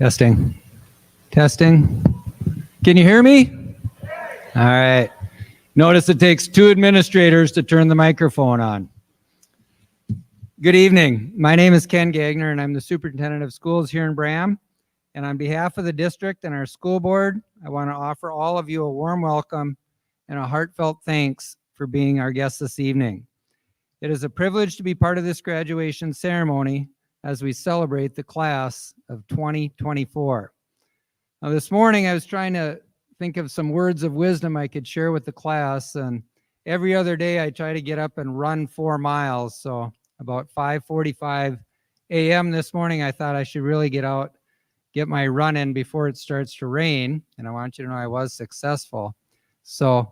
Testing. Testing. Can you hear me? All right. Notice it takes 2 administrators to turn the microphone on. Good evening. My name is Ken Gagner, and I'm the Superintendent of Schools here in Braham. And on behalf of the district and our school board, I want to offer all of you a warm welcome and a heartfelt thanks for being our guests this evening. It is a privilege to be part of this graduation ceremony as we celebrate the class of 2024. Now, this morning I was trying to think of some words of wisdom I could share with the class, and every other day I try to get up and run 4 miles. So about 5:45 a.m. this morning, I thought I should really get out, get my run in before it starts to rain, and I want you to know I was successful. So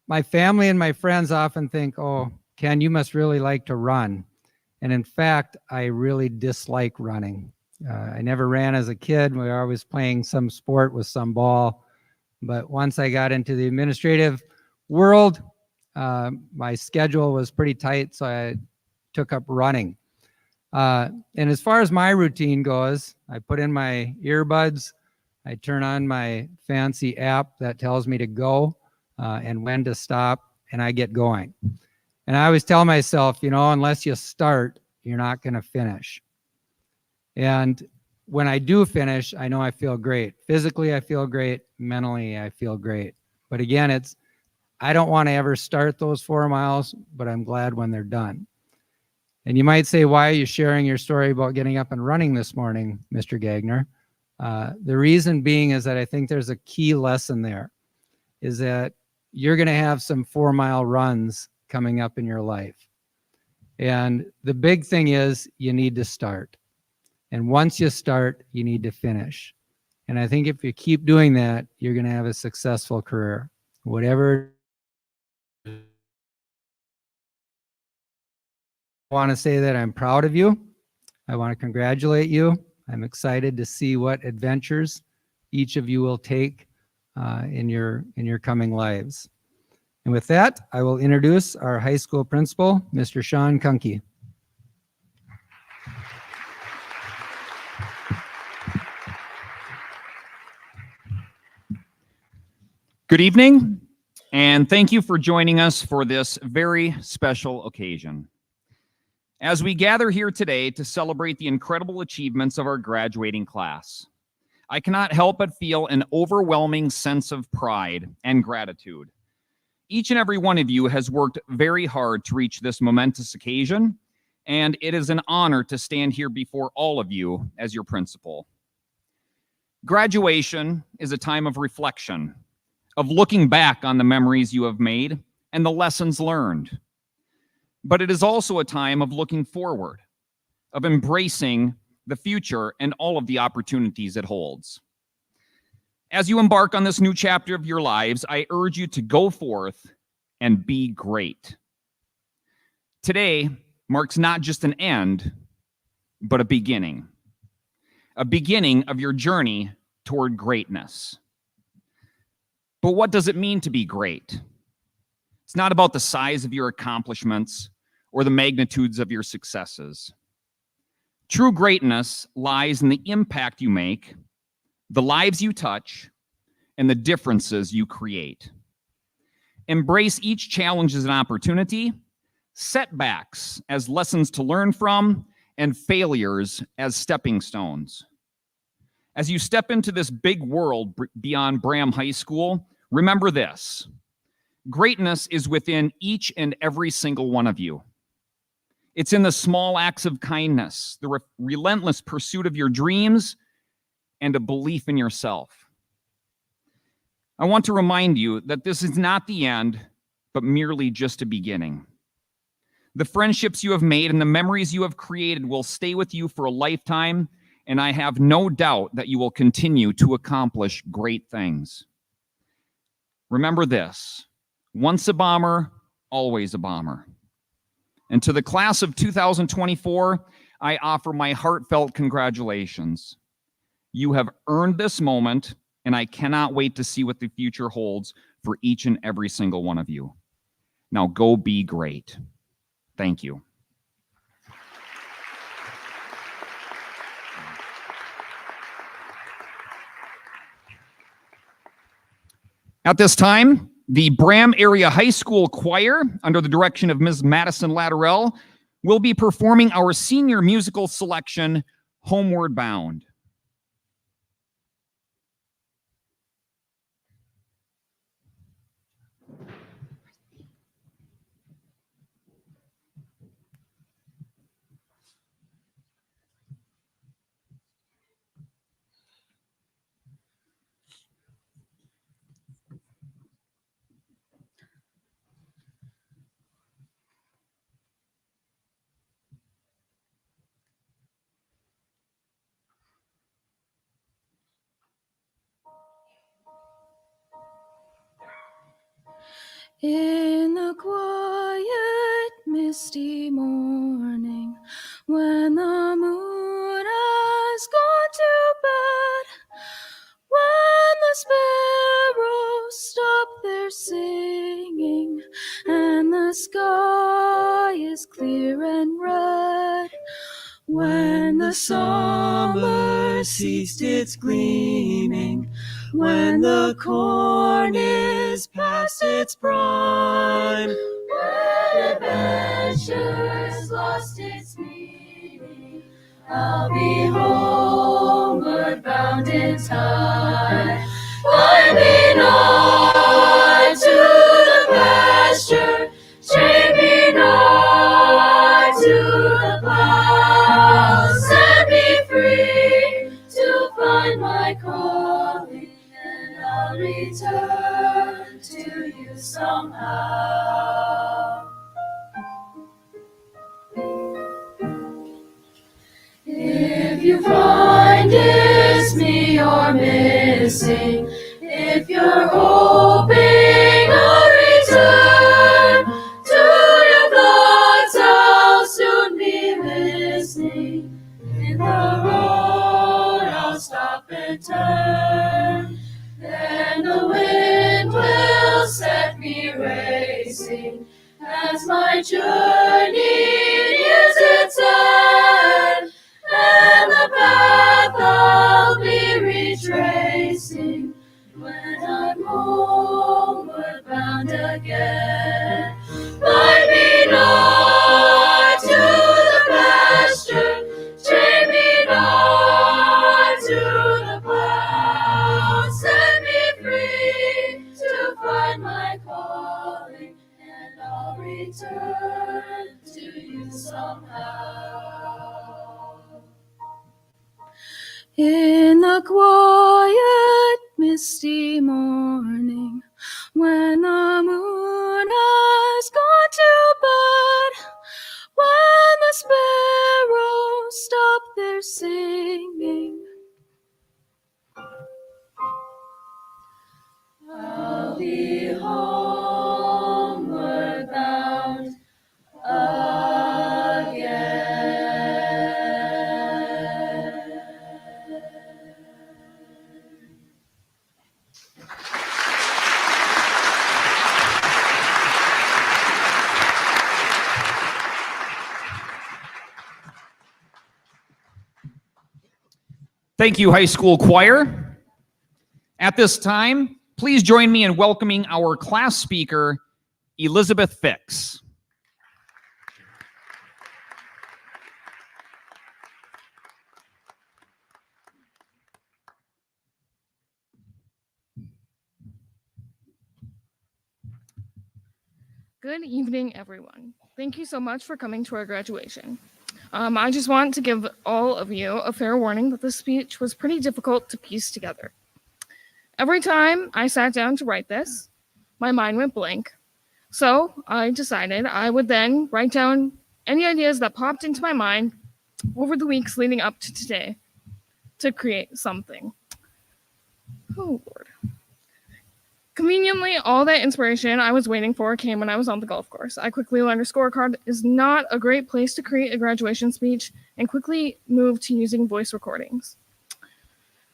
my family and my friends often think, oh, Ken, you must really like to run. And in fact, I really dislike running. I never ran as a kid. We were always playing some sport with some ball. But once I got into the administrative world, my schedule was pretty tight, so I took up running. And as far as my routine goes, I put in my earbuds, I turn on my fancy app that tells me to go and when to stop, and I get going. And I always tell myself, you know, unless you start, you're not going to finish. And when I do finish, I know I feel great. Physically, I feel great. Mentally, I feel great. But again, I don't want to ever start those 4 miles, but I'm glad when they're done. And you might say, why are you sharing your story about getting up and running this morning, Mr. Gagner? The reason being is that I think there's a key lesson there, is that you're going to have some 4-mile runs coming up in your life. And the big thing is you need to start. And once you start, you need to finish. And I think if you keep doing that, you're going to have a successful career. Whatever. I want to say that I'm proud of you. I want to congratulate you. I'm excited to see what adventures each of you will take in your coming lives. And with that, I will introduce our high school principal, Mr. Sean Kunke. Good evening, and thank you for joining us for this very special occasion. As we gather here today to celebrate the incredible achievements of our graduating class, I cannot help but feel an overwhelming sense of pride and gratitude. Each and every one of you has worked very hard to reach this momentous occasion, and it is an honor to stand here before all of you as your principal. Graduation is a time of reflection, of looking back on the memories you have made and the lessons learned. But it is also a time of looking forward, of embracing the future and all of the opportunities it holds. As you embark on this new chapter of your lives, I urge you to go forth and be great. Today marks not just an end, but a beginning of your journey toward greatness. But what does it mean to be great? It's not about the size of your accomplishments or the magnitudes of your successes. True greatness lies in the impact you make, the lives you touch, and the differences you create. Embrace each challenge as an opportunity, setbacks as lessons to learn from, and failures as stepping stones. As you step into this big world beyond Braham High School, remember this: greatness is within each and every single one of you. It's in the small acts of kindness, the relentless pursuit of your dreams, and a belief in yourself. I want to remind you that this is not the end, but merely just a beginning. The friendships you have made and the memories you have created will stay with you for a lifetime, and I have no doubt that you will continue to accomplish great things. Remember this: once a bomber, always a bomber. And to the class of 2024, I offer my heartfelt congratulations. You have earned this moment, and I cannot wait to see what the future holds for each and every single one of you. Now go be great. Thank you. At this time, the Braham Area High School Choir, under the direction of Ms. Madison Latterell, will be performing our senior musical selection, Homeward Bound. In the quiet, misty morning, when the moon has gone to bed, when the sparrow the sky is clear and red, when the summer ceased its gleaming, when the corn is past its prime, when adventure's lost its meaning, I'll be homeward bound in time, climbing on to the pasture, straining on to the plow. Set me free to find my calling, and I'll return to you somehow. If you find it's me you're missing, if you're hoping I'll return to your thoughts, I'll soon be listening. In the road I'll stop and turn, then the wind will set me racing as my journey nears its end, and the path I'll be retracing when I'm homeward bound again. Guide me not to the pasture, train me not to the plow. Set me free to find my calling, and I'll return to you somehow. In the quiet, misty morning, when the moon has gone to bed, when the sparrows stop their singing, I'll be homeward bound again. Thank you, high school choir. At this time, please join me in welcoming our class speaker, Elizabeth Fix. Good evening, everyone. Thank you so much for coming to our graduation. I just want to give all of you a fair warning that this speech was pretty difficult to piece together. Every time I sat down to write this, my mind went blank. So I decided I would then write down any ideas that popped into my mind over the weeks leading up to today to create something. Oh, Lord. Conveniently, all that inspiration I was waiting for came when I was on the golf course. I quickly learned a scorecard is not a great place to create a graduation speech and quickly moved to using voice recordings.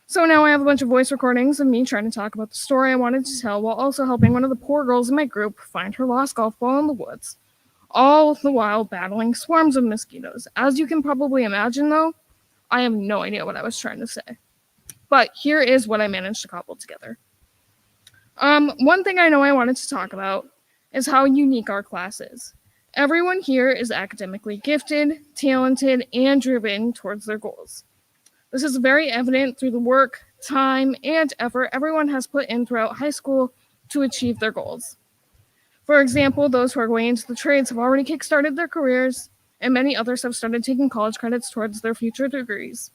So now I have a bunch of voice recordings of me trying to talk about the story I wanted to tell while also helping one of the poor girls in my group find her lost golf ball in the woods, all the while battling swarms of mosquitoes. As you can probably imagine, though, I have no idea what I was trying to say. But here is what I managed to cobble together. One thing I know I wanted to talk about is how unique our class is. Everyone here is academically gifted, talented, and driven towards their goals. This is very evident through the work, time, and effort everyone has put in throughout high school to achieve their goals. For example, those who are going into the trades have already kickstarted their careers, and many others have started taking college credits towards their future degrees.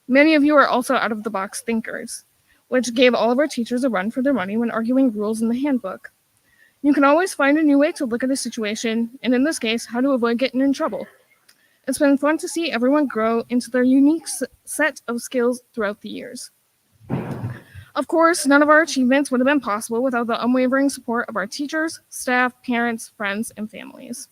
Many of you are also out-of-the-box thinkers, which gave all of our teachers a run for their money when arguing rules in the handbook. You can always find a new way to look at a situation, and in this case, how to avoid getting in trouble. It's been fun to see everyone grow into their unique set of skills throughout the years. Of course, none of our achievements would have been possible without the unwavering support of our teachers, staff, parents, friends, and families.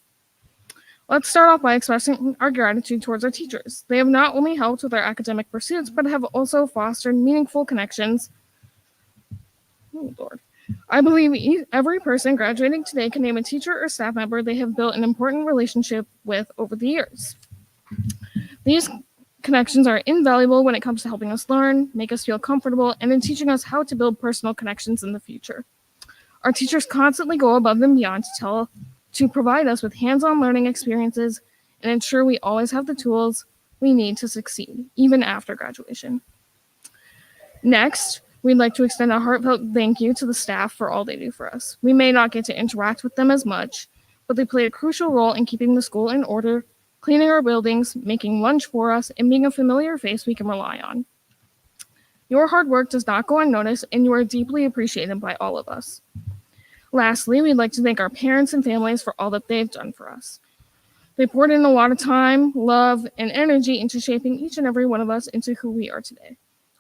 Let's start off by expressing our gratitude towards our teachers. They have not only helped with our academic pursuits, but have also fostered meaningful connections I believe every person graduating today can name a teacher or staff member they have built an important relationship with over the years. These connections are invaluable when it comes to helping us learn, make us feel comfortable, and in teaching us how to build personal connections in the future. Our teachers constantly go above and beyond to provide us with hands-on learning experiences and ensure we always have the tools we need to succeed, even after graduation. Next, we'd like to extend a heartfelt thank you to the staff for all they do for us. We may not get to interact with them as much, but they play a crucial role in keeping the school in order, cleaning our buildings, making lunch for us, and being a familiar face we can rely on. Your hard work does not go unnoticed, and you are deeply appreciated by all of us. Lastly, we'd like to thank our parents and families for all that they've done for us. They poured in a lot of time, love, and energy into shaping each and every one of us into who we are today.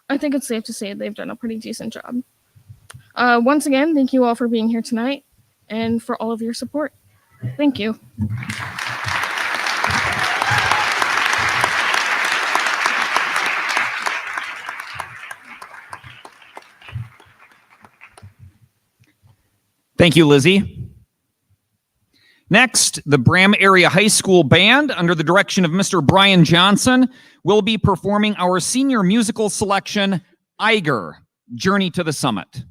I think it's safe to say they've done a pretty decent job. Once again, thank you all for being here tonight and for all of your support. Thank you. Thank you, Lizzie. Next, the Braham Area High School Band, under the direction of Mr. Brian Johnson, will be performing our senior musical selection, Iger, Journey to the Summit.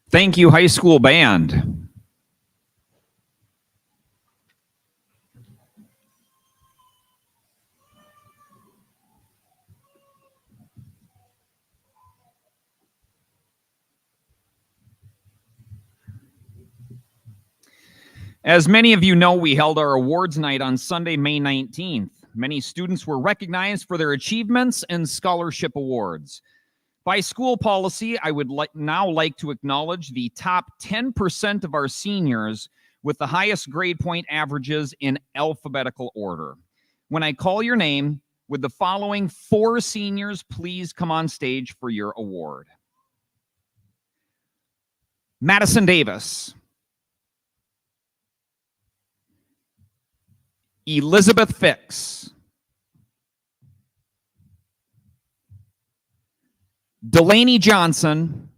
Thank you, high school band. As many of you know, we held our awards night on Sunday, May 19th. Many students were recognized for their achievements and scholarship awards. By school policy, I would now like to acknowledge the top 10% of our seniors with the highest grade point averages in alphabetical order. When I call your name, would the following 4 seniors please come on stage for your award? Madison Davis, Elizabeth Fix, Delaney Johnson,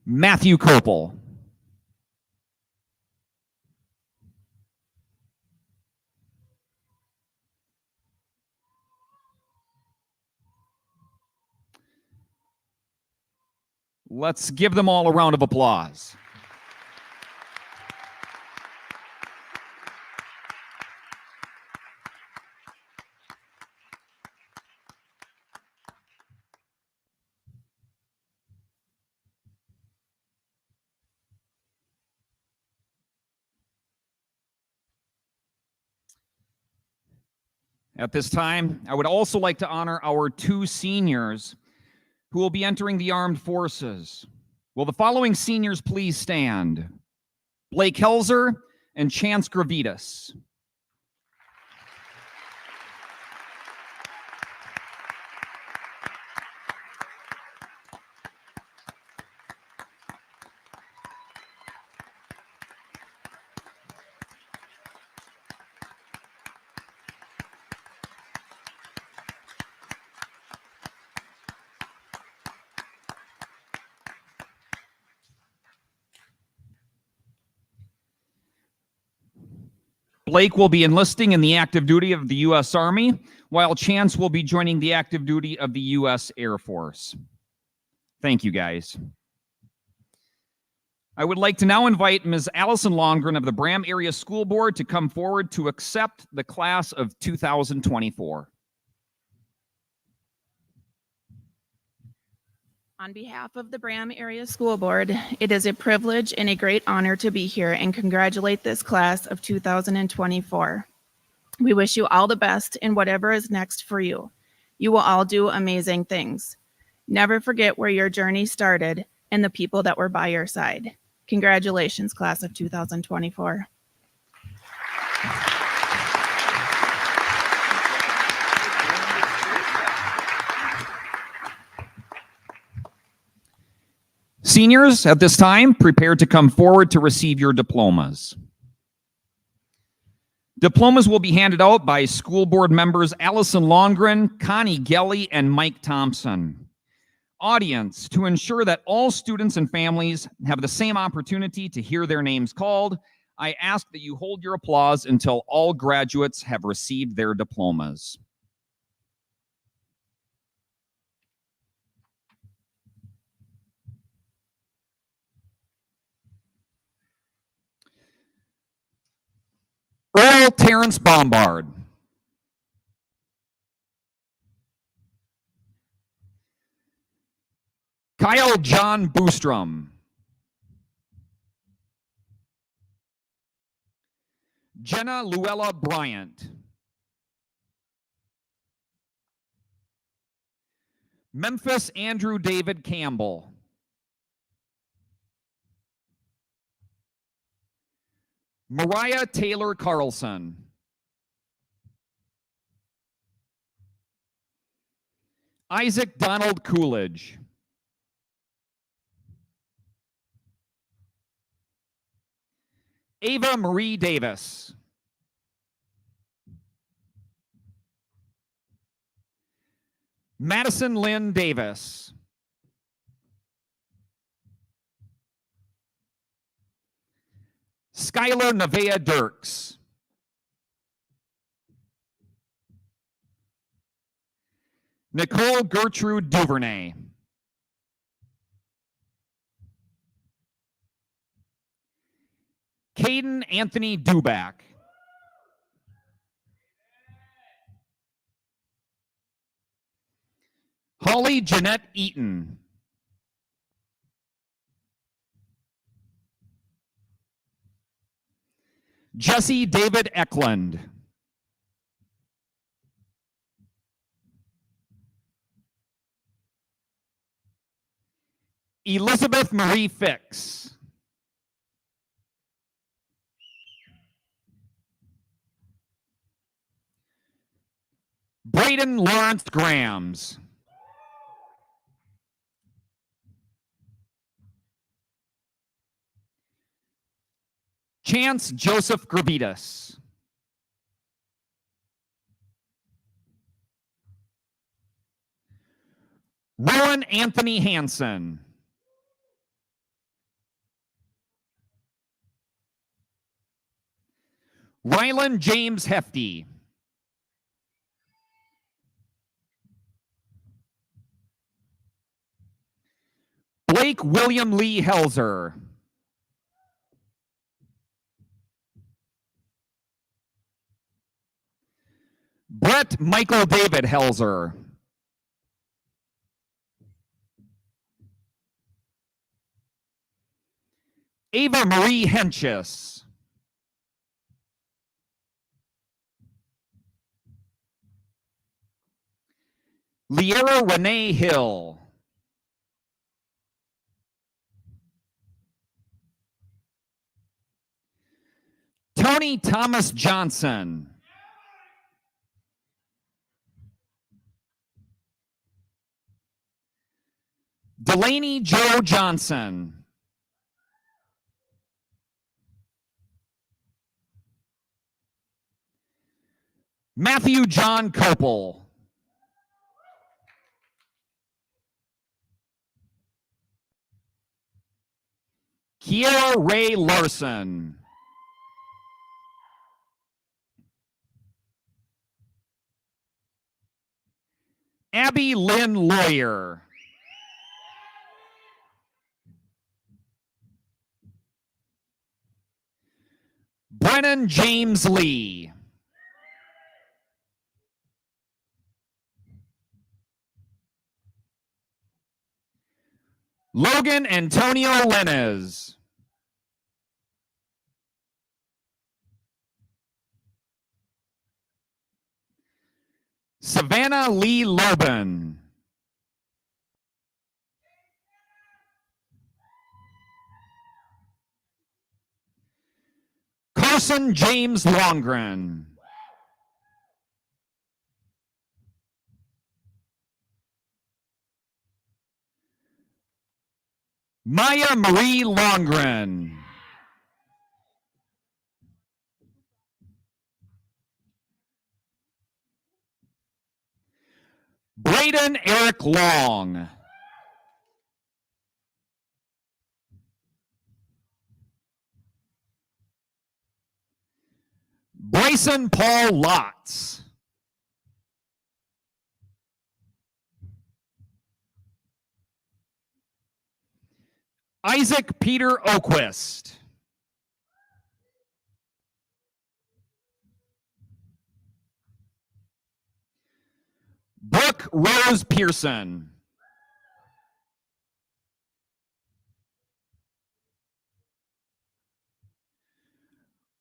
Matthew Kopel. Let's give them all a round of applause. At this time, I would also like to honor our 2 seniors who will be entering the armed forces. Will the following seniors please stand? Blake Helzer and Chance Gravitas. Blake will be enlisting in the active duty of the U.S. Army, while Chance will be joining the active duty of the U.S. Air Force. Thank you, guys. I would like to now invite Ms. Allison Longren of the Braham Area School Board to come forward to accept the class of 2024. On behalf of the Braham Area School Board, it is a privilege and a great honor to be here and congratulate this class of 2024. We wish you all the best in whatever is next for you. You will all do amazing things. Never forget where your journey started and the people that were by your side. Congratulations, class of 2024. Seniors, at this time, prepare to come forward to receive your diplomas. Diplomas will be handed out by school board members Allison Longren, Connie Gelly, and Mike Thompson. Audience, to ensure that all students and families have the same opportunity to hear their names called, I ask that you hold your applause until all graduates have received their diplomas. Earl Terrence Bombard. Kyle John Boostrom. Jenna Luella Bryant. Memphis Andrew David Campbell. Mariah Taylor Carlson. Isaac Donald Coolidge. Ava Marie Davis. Madison Lynn Davis. Skylar Nevea Dirks. Nicole Gertrude Duvernay. Caden Anthony Duback. Holly Jeanette Eaton. Jesse David Eklund. Elizabeth Marie Fix. Braden Lawrence Grams. Chance Joseph Gravitas. Rowan Anthony Hansen. Rylan James Hefty. Blake William Lee Helzer. Brett Michael David Helzer. Ava Marie Henches. Liera Renee Hill. Tony Thomas Johnson. Delaney Joe Johnson. Matthew John Copel. Kiera Ray Larson. Abby Lynn Lawyer. Brennan James Lee. Logan Antonio Lenez. Savannah Lee Loban. Carson James Longren. Maya Marie Longren. Braden Eric Long. Bryson Paul Lotz. Isaac Peter Oquist. Brooke Rose Pearson.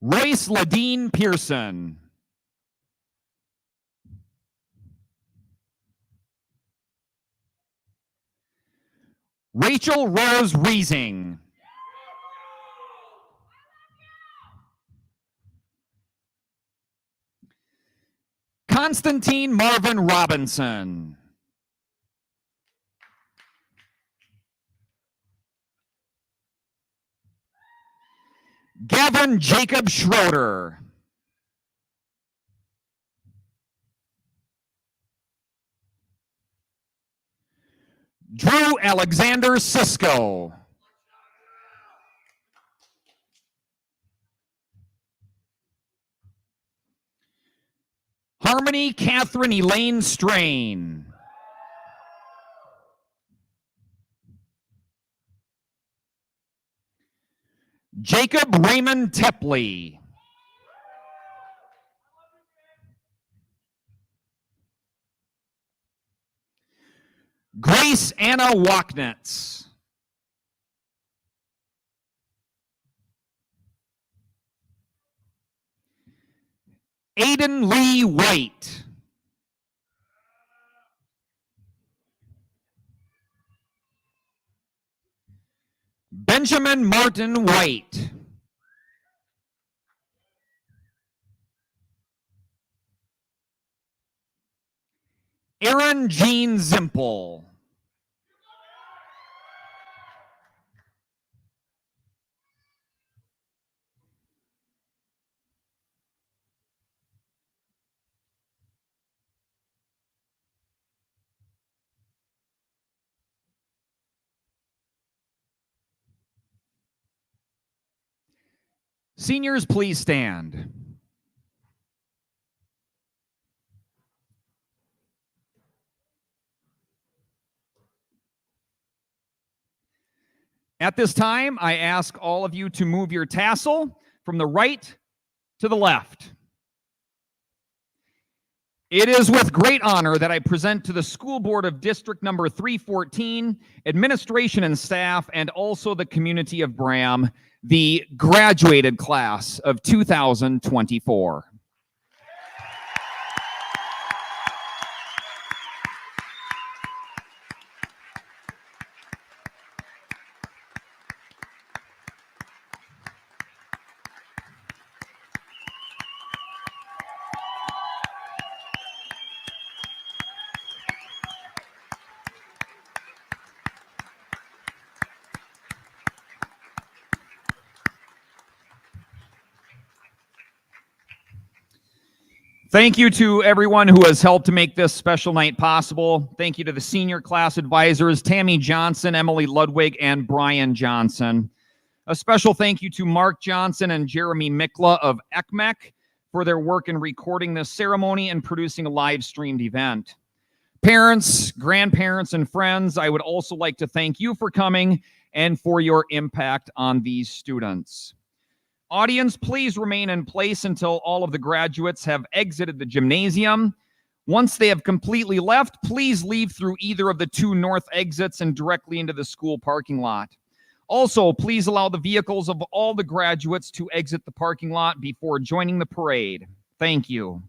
Royce Ladine Pearson. Rachel Rose Reesing. Constantine Marvin Robinson. Gavin Jacob Schroeder. Drew Alexander Cisco. Harmony Catherine Elaine Strain. Jacob Raymond Tepley. Grace Anna Wachnitz. Aiden Lee White. Benjamin Martin White. Aaron Jean Zimpel. Seniors, please stand. At this time, I ask all of you to move your tassel from the right to the left. It is with great honor that I present to the School Board of District Number 314, administration and staff, and also the community of Braham, the graduated class of 2024. Thank you to everyone who has helped to make this special night possible. Thank you to the senior class advisors, Tammy Johnson, Emily Ludwig, and Brian Johnson. A special thank you to Mark Johnson and Jeremy Mikla of ECMEC for their work in recording this ceremony and producing a live-streamed event. Parents, grandparents, and friends, I would also like to thank you for coming and for your impact on these students. Audience, please remain in place until all of the graduates have exited the gymnasium. Once they have completely left, please leave through either of the two north exits and directly into the school parking lot. Also, please allow the vehicles of all the graduates to exit the parking lot before joining the parade. Thank you.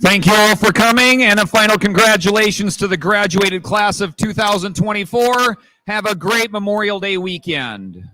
Thank you all for coming, and a final congratulations to the graduated class of 2024. Have a great Memorial Day weekend.